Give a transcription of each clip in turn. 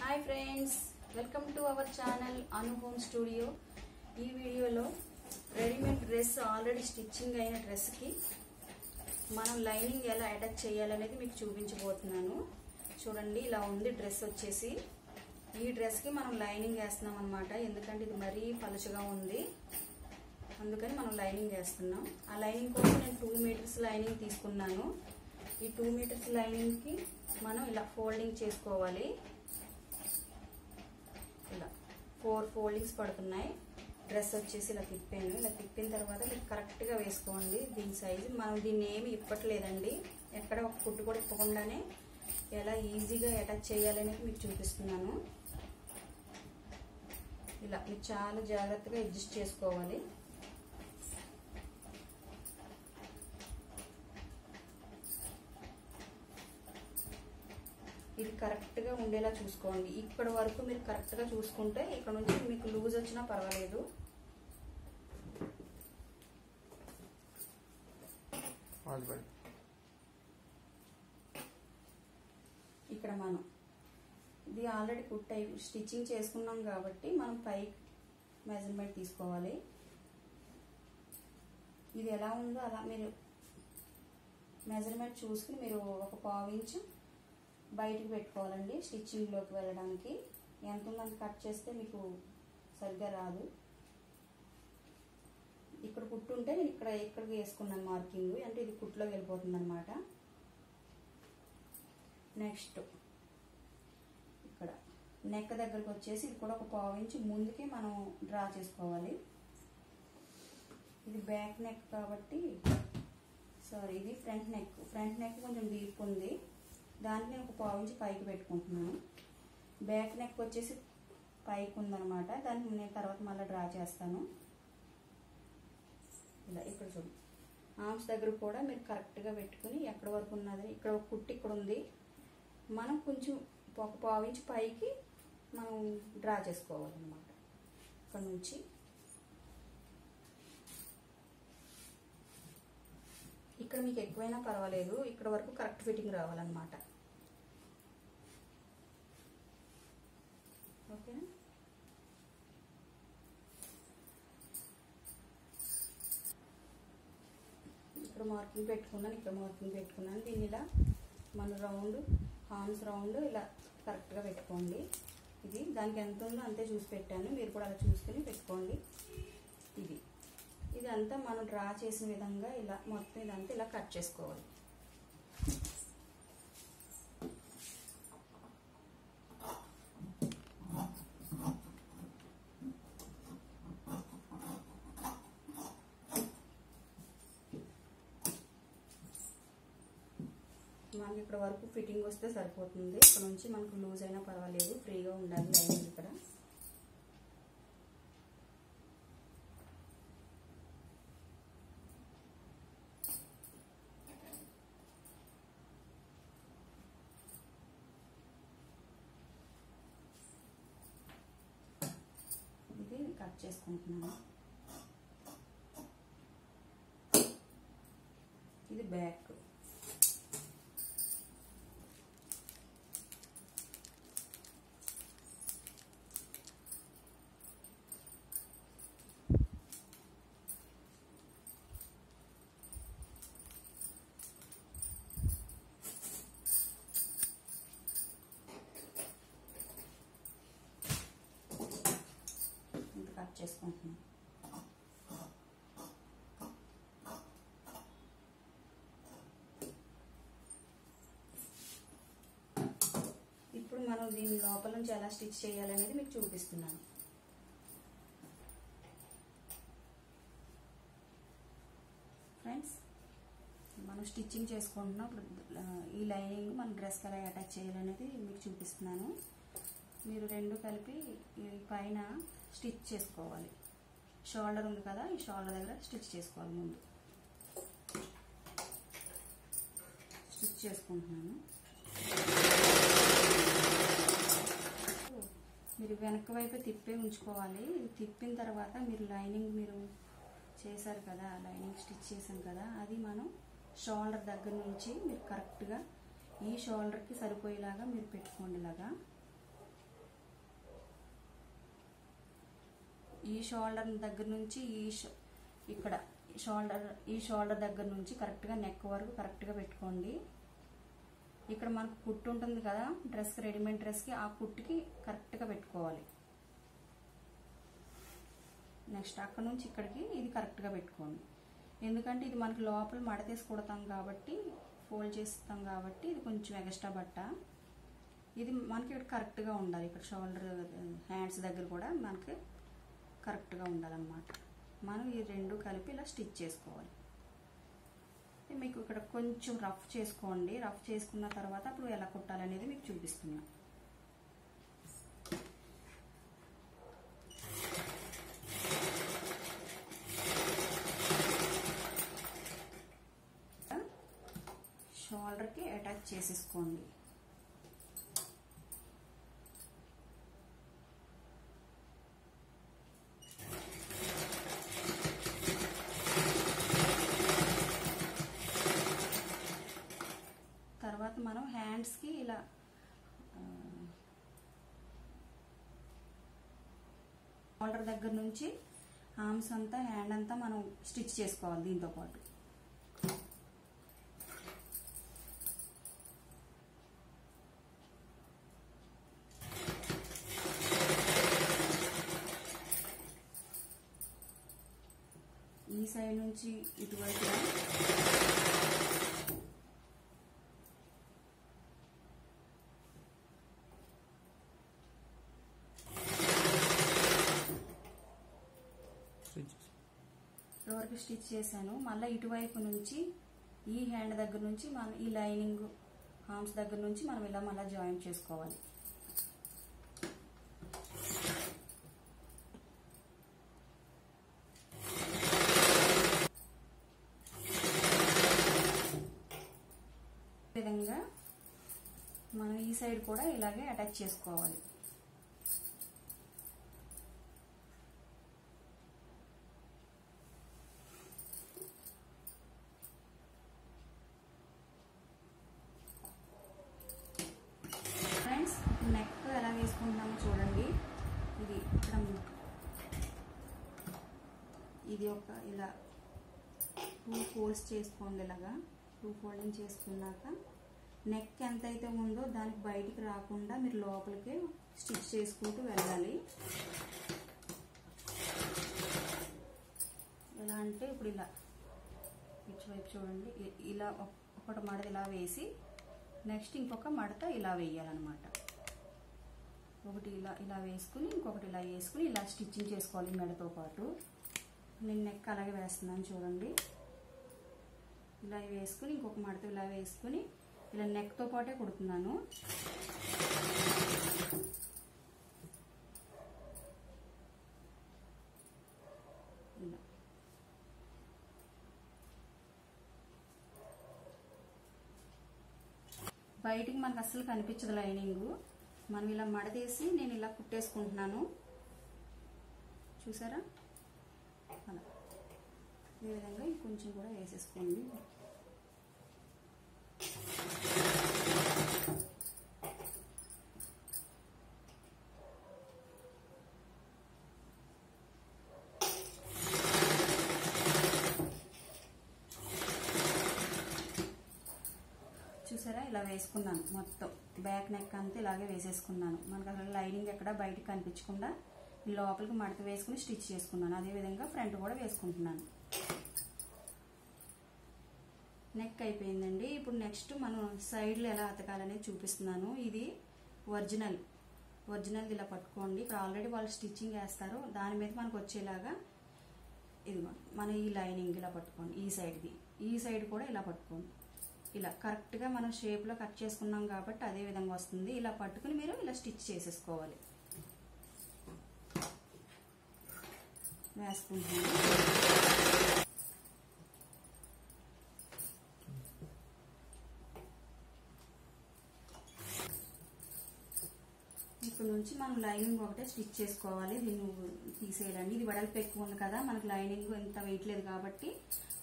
Hi friends, welcome to our channel Anu home studio. ఈ వీడియోలో readymade dress already stitching అయిన డ్రెస్కి మనం లైనింగ్ ఎలా అటాచ్ చేయాలనేది మీకు చూపించబోతున్నాను. చూడండి, ఇలా ఉంది డ్రెస్ వచ్చేసి. ఈ డ్రెస్కి మనం లైనింగ్ వేస్తున్నాం అనమాట. ఎందుకంటే ఇది మరీ పలుచగా ఉంది, అందుకని మనం లైనింగ్ వేస్తున్నాం. ఆ లైనింగ్ కోసం నేను 2 మీటర్స్ లైనింగ్ తీసుకున్నాను. ఈ 2 మీటర్స్ లైనింగ్కి మనం ఇలా ఫోల్డింగ్ చేసుకోవాలి. ఇలా 4 ఫోల్డింగ్స్ పడుతున్నాయి. డ్రెస్ వచ్చేసి ఇలా తిప్పాను. ఇలా తిప్పిన తర్వాత మీరు కరెక్ట్గా వేసుకోండి. దీని సైజు మనం దీన్ని ఏమి ఇప్పట్లేదండి, ఎక్కడ ఒక కుట్టు కూడా ఇప్పకుండానే ఎలా ఈజీగా అటాచ్ చేయాలనేది మీకు చూపిస్తున్నాను. ఇలా మీరు చాలా జాగ్రత్తగా అడ్జస్ట్ చేసుకోవాలి. ఇది కరెక్ట్గా ఉండేలా చూసుకోండి. ఇక్కడ వరకు మీరు కరెక్ట్గా చూసుకుంటే ఇక్కడ నుంచి మీకు లూజ్ వచ్చినా పర్వాలేదు. ఇక్కడ మనం ఇది ఆల్రెడీ కుట్ స్టిచ్చింగ్ చేసుకున్నాం కాబట్టి మనం పై మెజర్మెంట్ తీసుకోవాలి. ఇది ఎలా ఉందో అలా మీరు మెజర్మెంట్ చూసుకుని మీరు ఒక 1/2 ఇంచు బయటికి పెట్టుకోవాలండి. స్టిచ్చింగ్లోకి వెళ్ళడానికి ఎంత ఉందంత కట్ చేస్తే మీకు సరిగ్గా రాదు. ఇక్కడ కుట్టు ఉంటే నేను ఇక్కడికి వేసుకున్నాను మార్కింగ్, అంటే ఇది కుట్టులోకి వెళ్ళిపోతుంది అనమాట. నెక్స్ట్ ఇక్కడ నెక్ దగ్గరకు వచ్చేసి ఇది కూడా ఒక 1/2 ఇంచు ముందుకే మనం డ్రా చేసుకోవాలి. ఇది బ్యాక్ నెక్ కాబట్టి ఇది ఫ్రంట్ నెక్. ఫ్రంట్ నెక్ కొంచెం డీప్ ఉంది, దాన్ని నేను ఒక 1/2 ఇంచు పైకి పెట్టుకుంటున్నాను. బ్యాక్ నెక్ వచ్చేసి పైకి ఉందన్నమాట, దాన్ని నేను తర్వాత మళ్ళీ డ్రా చేస్తాను. ఇలా ఇక్కడ చూడండి, ఆర్మ్స్ దగ్గర కూడా మీరు కరెక్ట్గా పెట్టుకుని ఎక్కడ వరకు ఉన్నది, ఇక్కడ ఒక కుట్టు ఇక్కడ ఉంది, మనం కొంచెం ఒక 1/2 ఇంచు పైకి మనం డ్రా చేసుకోవాలన్నమాట. ఇక్కడ నుంచి ఇక్కడ మీకు ఎక్కువైనా పర్వాలేదు, ఇక్కడ వరకు కరెక్ట్ ఫిట్టింగ్ రావాలన్నమాట. ఓకేనా? ఇక్కడ మార్కింగ్ పెట్టుకున్నాను, ఇక్కడ మార్కింగ్ పెట్టుకున్నాను. దీన్ని ఇలా మన రౌండ్ హార్మ్స్ రౌండ్ ఇలా కరెక్ట్గా పెట్టుకోండి. ఇది దానికి ఎంత ఉందో అంతే చూసి పెట్టాను, మీరు కూడా అలా చూసుకుని పెట్టుకోండి. ఇదంతా మనం డ్రా చేసిన విధంగా ఇలా మొత్తం ఇదంతా ఇలా కట్ చేసుకోవాలి. మనకి ఇక్కడ వరకు ఫిట్టింగ్ వస్తే సరిపోతుంది. ఇక్కడ నుంచి మనకు లూజ్ అయినా పర్వాలేదు, ఫ్రీగా ఉండాలి లైనింగ్. ఇక్కడ ఇది కట్ చేసుకుంటున్నాను. ఇది బ్యాక్. కట్ చేసుకుంటున్నాను. ఇప్పుడు మనం దీని లోపల నుంచి ఎలా స్టిచ్ చేయాలనేది మీకు చూపిస్తున్నాను. ఫ్రెండ్స్, మనం స్టిచ్చింగ్ చేసుకుంటున్నప్పుడు ఈ లైనింగ్ మన డ్రెస్కి ఎలా అటాచ్ చేయాలనేది మీకు చూపిస్తున్నాను. మీరు రెండు కలిపి ఈ పైన స్టిచ్ చేసుకోవాలి. షోల్డర్ ఉంది కదా, ఈ షోల్డర్ దగ్గర స్టిచ్ చేసుకోవాలి. ముందు స్టిచ్ చేసుకుంటున్నాను. మీరు వెనక వైపు తిప్పే ఉంచుకోవాలి. ఇది తిప్పిన తర్వాత మీరు లైనింగ్ మీరు చేశారు కదా, లైనింగ్ స్టిచ్ చేసాం కదా, అది మనం షోల్డర్ దగ్గర నుంచి మీరు కరెక్ట్గా ఈ షోల్డర్కి సరిపోయేలాగా మీరు పెట్టుకోండి. ఇలాగా ఈ షోల్డర్ దగ్గర నుంచి ఇక్కడ ఈ షోల్డర్ దగ్గర నుంచి కరెక్ట్గా నెక్ వరకు కరెక్ట్గా పెట్టుకోండి. ఇక్కడ మనకు కుట్టు ఉంటుంది కదా డ్రెస్కి, రెడీమేడ్ డ్రెస్కి, ఆ కుట్టుకి కరెక్ట్గా పెట్టుకోవాలి. నెక్స్ట్ అక్కడ నుంచి ఇక్కడికి ఇది కరెక్ట్గా పెట్టుకోండి. ఎందుకంటే ఇది మనకి లోపల మడతేసి కుడతాం కాబట్టి, ఫోల్డ్ చేస్తాం కాబట్టి ఇది కొంచెం ఎక్స్ట్రా బట్ట. ఇది మనకి ఇక్కడ కరెక్ట్గా ఉండాలి. ఇక్కడ షోల్డర్ హ్యాండ్స్ దగ్గర కూడా మనకి కరెక్ట్గా ఉండాలన్నమాట. మనం ఈ రెండు కలిపి ఇలా స్టిచ్ చేసుకోవాలి. మీకు ఇక్కడ కొంచెం రఫ్ చేసుకోండి. రఫ్ చేసుకున్న తర్వాత అప్పుడు ఎలా కుట్టాలనేది మీకు చూపిస్తున్నా. షోల్డర్కి అటాచ్ చేసేసుకోండి. తర్వాత మనం హ్యాండ్స్కి ఇలా షోల్డర్ దగ్గర నుంచి ఆర్మ్స్ అంతా, హ్యాండ్ అంతా మనం స్టిచ్ చేసుకోవాలి. దీంతో పాటు ఈ సైడ్ నుంచి ఇటువైపు వరకు స్టిచ్ చేశాను. మళ్ళీ ఇటువైపు నుంచి ఈ హ్యాండ్ దగ్గర నుంచి మనం ఈ లైనింగ్ ఆర్మ్స్ దగ్గర నుంచి మనం ఇలా మళ్ళీ జాయిన్ చేసుకోవాలి. ఈ విధంగా మనం ఈ సైడ్ కూడా ఇలాగే అటాచ్ చేసుకోవాలి. నెక్ ఎలా వేసుకుంటామో చూడండి. ఇది ఇక్కడ ఇది ఒక ఇలా 2 ఫోల్డ్స్ చేసుకోండి. ఇలాగా 2 ఫోల్డింగ్ చేసుకున్నాక నెక్ ఎంతైతే ఉందో దానికి బయటికి రాకుండా మీరు లోపలికి స్టిచ్ చేసుకుంటూ వెళ్ళాలి. ఎలా అంటే ఇప్పుడు ఇలా ఇటువైపు చూడండి, ఇలా ఒకటి మడత ఇలా వేసి నెక్స్ట్ ఇంకొక మడత ఇలా వేయాలన్నమాట. ఒకటి ఇలా వేసుకుని ఇంకొకటి ఇలా వేసుకుని ఇలా స్టిచ్చింగ్ చేసుకోవాలి మెడతో పాటు. నేను నెక్ అలాగే వేస్తున్నాను చూడండి. ఇలా వేసుకుని ఇంకొక మడత ఇలా వేసుకుని ఇలా నెక్తో పాటే కుడుతున్నాను. ఇలా బయటికి మనకు అస్సలు కనిపించదు లైనింగ్. మనం ఇలా మడతేసి నేను ఇలా కుట్టేసుకుంటున్నాను. చూసారా? అలా ఈ విధంగా కొంచెం కూడా వేసేసుకోండి. చూసారా? ఇలా వేసుకున్నాను. మొత్తం బ్యాక్ నెక్ అంతా ఇలాగే వేసేసుకున్నాను. మనకు అసలు లైనింగ్ ఎక్కడ బయటకు కనిపించకుండా లోపలికి మడత వేసుకుని స్టిచ్ చేసుకున్నాను. అదేవిధంగా ఫ్రంట్ కూడా వేసుకుంటున్నాను. నెక్ అయిపోయిందండి. ఇప్పుడు నెక్స్ట్ మనం సైడ్లు ఎలా అతకాలనేది చూపిస్తున్నాను. ఇది ఒరిజినల్ ఇలా పట్టుకోండి. ఇప్పుడు ఆల్రెడీ వాళ్ళు స్టిచ్చింగ్ వేస్తారు. దాని మీద మనకు వచ్చేలాగా ఇదిగో మన ఈ లైనింగ్ ఇలా పట్టుకోండి. ఈ సైడ్ కూడా ఇలా పట్టుకోండి. ఇలా కరెక్ట్గా మనం షేప్లో కట్ చేసుకున్నాం కాబట్టి అదే విధంగా వస్తుంది. ఇలా పట్టుకుని మీరు ఇలా స్టిచ్ చేసేసుకోవాలి. వేసుకుంటున్నాను. ఇప్పుడు నుంచి మనం లైనింగ్ ఒకటే స్టిచ్ చేసుకోవాలి. దీన్ని తీసేయాలండి. ఇది వెడల్పు ఎక్కువ ఉంది కదా, మనకు లైనింగ్ ఎంత వెయిట్ లేదు కాబట్టి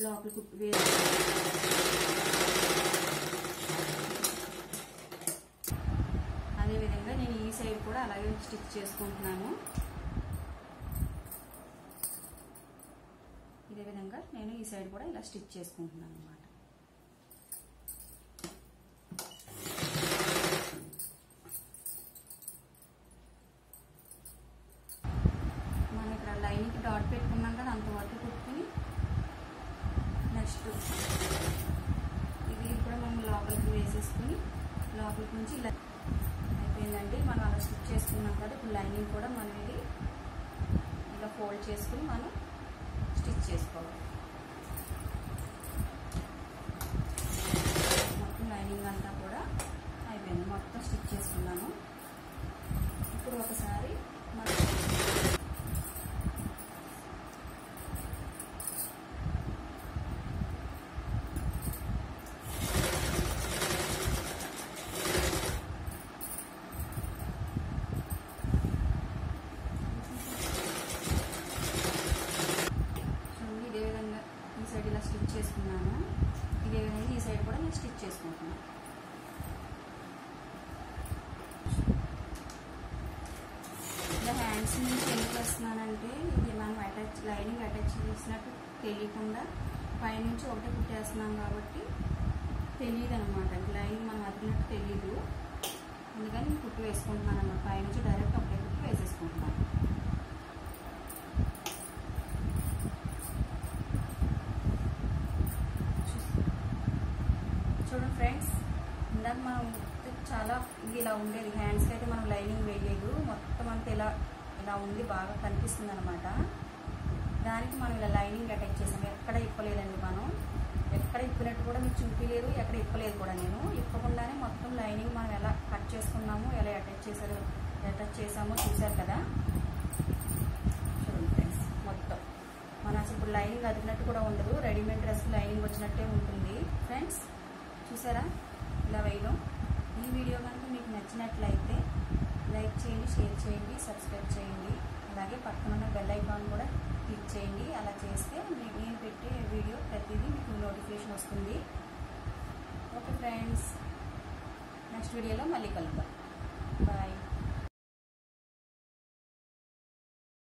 లోపలికి విధంగా నేను ఈ సైడ్ కూడా అలాగే స్టిచ్ చేసుకుంటున్నాను. ఇదే విధంగా నేను ఈ సైడ్ కూడా ఇలా స్టిచ్ చేసుకుంటున్నాను అన్నమాట. మనం ఇక్కడ లైన్కి డాట్ పెట్టుకున్నాం కదా, అంతవరకు కుట్టుకుని నెక్స్ట్ ఇది కూడా మనం లోపలికి వేసేసుకుని లోపలికి నుంచి ఇలా అయిపోయిందండి. మనం అలా స్టిచ్ చేసుకున్నాం కదా, ఇప్పుడు లైనింగ్ కూడా మనం ఇది ఇలా ఫోల్డ్ చేసుకుని మనం స్టిచ్ చేసుకోవాలి. మొత్తం లైనింగ్ అంతా కూడా అయిపోయింది, మొత్తం స్టిచ్ చేసుకున్నాను. ఇప్పుడు ఒకసారి మనం ఇలా స్టిచ్ చేసుకున్నాను. ఇదే విధంగా ఈ సైడ్ కూడా నేను స్టిచ్ చేసుకుంటున్నాను. ఇలా హ్యాండ్స్ నుంచి ఎందుకు వేస్తున్నానంటే ఇది మనం లైనింగ్ అటాచ్ చేసినట్టు తెలియకుండా పైనుంచి ఒకటే కుట్టేస్తున్నాం కాబట్టి తెలియదు అనమాట. లైనింగ్ మనం అదిలినట్టు తెలియదు, అందుకని కుట్టు వేసుకుంటున్నాను అన్నమాట. పైనుంచి డైరెక్ట్ ఒకటే కుట్టు వేసేసుకుంటున్నాను. చూడండి ఫ్రెండ్స్, ఇందాక మనం చాలా ఇది ఇలా ఉండేది, హ్యాండ్స్కి అయితే మనం లైనింగ్ వేయలేదు, మొత్తం అంతా ఇలా ఉంది, బాగా కనిపిస్తుంది అనమాట. దానికి మనం ఇలా లైనింగ్ అటాచ్ చేసాము. ఎక్కడ ఇప్పలేదండి, మనం ఎక్కడ ఇప్పినట్టు కూడా మీకు చూపించలేదు, ఎక్కడ ఇప్పలేదు కూడా. నేను ఇప్పకుండానే మొత్తం లైనింగ్ మనం ఎలా కట్ చేసుకున్నాము, ఎలా అటాచ్ చేసామో చూసారు కదా. చూడండి ఫ్రెండ్స్, మొత్తం మన అసలు ఇప్పుడు లైనింగ్ అదినట్టు కూడా ఉండదు, రెడీమేడ్ డ్రెస్ లైనింగ్ వచ్చినట్టే ఉంటుంది ఫ్రెండ్స్. చూసారా ఇలా వేయడం. ఈ వీడియో కనుక మీకు నచ్చినట్లయితే లైక్ చేయండి, షేర్ చేయండి, సబ్స్క్రైబ్ చేయండి. అలాగే పక్కన ఉన్న బెల్ ఐకాన్ కూడా క్లిక్ చేయండి. అలా చేస్తే నేను పెట్టే వీడియో ప్రతిదీ మీకు నోటిఫికేషన్ వస్తుంది. ఓకే ఫ్రెండ్స్, నెక్స్ట్ వీడియోలో మళ్ళీ కలుద్దాం. బాయ్.